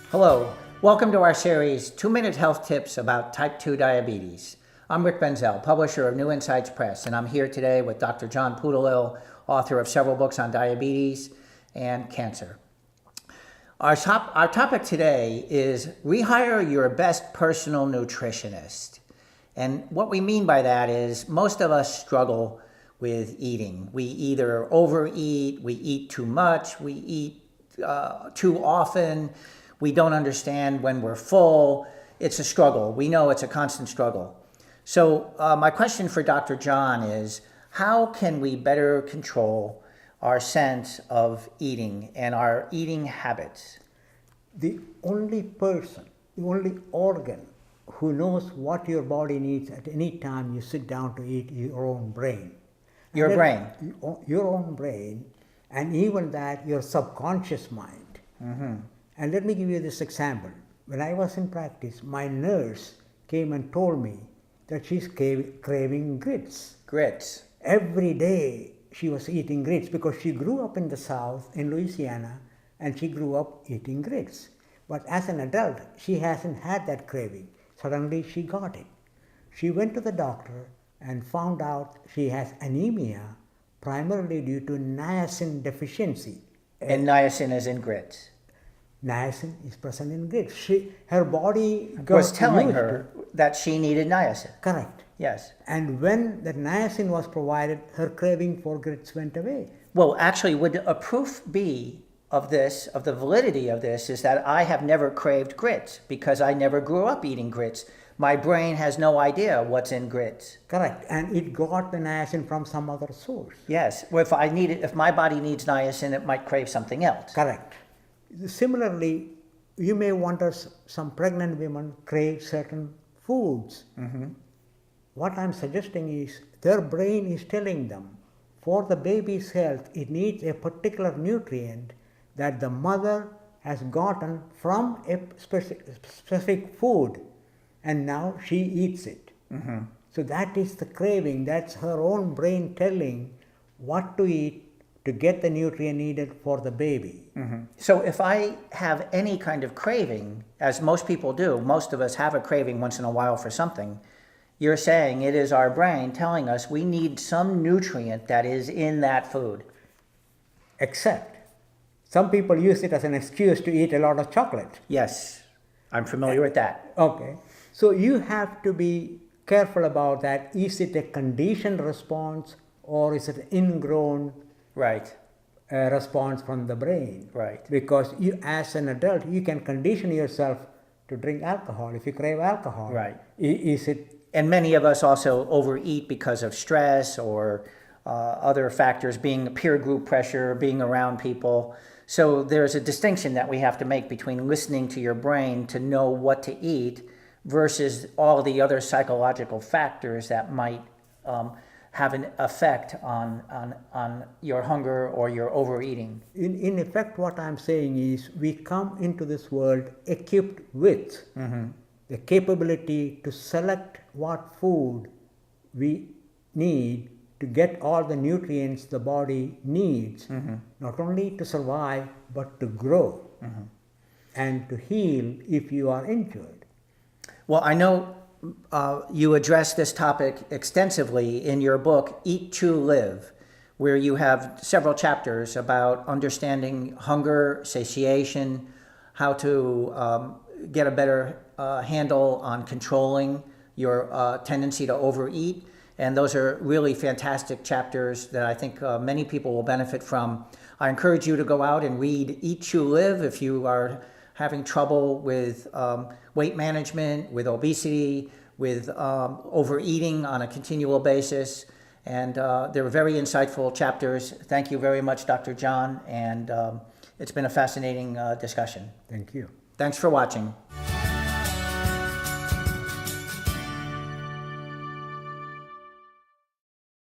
Hello, welcome to our series, 2-Minute Health Tips about Type 2 Diabetes. I'm Rick Benzel, publisher of New Insights Press, and I'm here today with Dr. John Poodleill, author of several books on diabetes and cancer. Our topic today is rehire your best personal nutritionist. And what we mean by that is most of us struggle with eating. We either overeat, we eat too much, we eat too often, we don't understand when we're full. It's a struggle. We know it's a constant struggle. So my question for Dr. John is, how can we better control our sense of eating and our eating habits? The only person, the only organ who knows what your body needs at any time you sit down to eat your own brain. Your brain. Your own brain, and even that, your subconscious mind. Mm-hmm. And let me give you this example. When I was in practice, my nurse came and told me that she's craving grits. Grits. Every day she was eating grits because she grew up in the South, in Louisiana, and she grew up eating grits. But as an adult, she hasn't had that craving. Suddenly she got it. She went to the doctor and found out she has anemia, primarily due to niacin deficiency. And niacin is in grits. Niacin is present in grits. Her body Was telling her that she needed niacin. Correct. Yes. And when the niacin was provided, her craving for grits went away. Well, actually, would a proof be of this, of the validity of this, is that I have never craved grits because I never grew up eating grits. My brain has no idea what's in grits. Correct. And it got the niacin from some other source. Yes. Well, if my body needs niacin, it might crave something else. Correct. Similarly, you may wonder, some pregnant women crave certain foods. Mm-hmm. What I'm suggesting is their brain is telling them, for the baby's health, it needs a particular nutrient that the mother has gotten from a specific food, and now she eats it. Mm-hmm. So that is the craving. That's her own brain telling what to eat to get the nutrient needed for the baby. Mm-hmm. So if I have any kind of craving, as most people do, most of us have a craving once in a while for something, you're saying it is our brain telling us we need some nutrient that is in that food. Except, some people use it as an excuse to eat a lot of chocolate. Yes, I'm familiar with that. Okay. So you have to be careful about that. Is it a conditioned response or is it an ingrown Right. Response from the brain? Right. Because you, as an adult, you can condition yourself to drink alcohol if you crave alcohol. Right. Is it? And many of us also overeat because of stress or other factors, being peer group pressure, being around people. So there's a distinction that we have to make between listening to your brain to know what to eat versus all the other psychological factors that might have an effect on your hunger or your overeating. In effect, what I'm saying is we come into this world equipped with the capability to select what food we need to get all the nutrients the body needs, not only to survive, but to grow and to heal if you are injured. Well, I know you address this topic extensively in your book, Eat, Chew, Live, where you have several chapters about understanding hunger, satiation, how to get a better handle on controlling your tendency to overeat. And those are really fantastic chapters that I think many people will benefit from. I encourage you to go out and read Eat, Chew, Live if you are having trouble with weight management, with obesity, with overeating on a continual basis. And they're very insightful chapters. Thank you very much, Dr. John. And it's been a fascinating discussion. Thank you. Thanks for watching.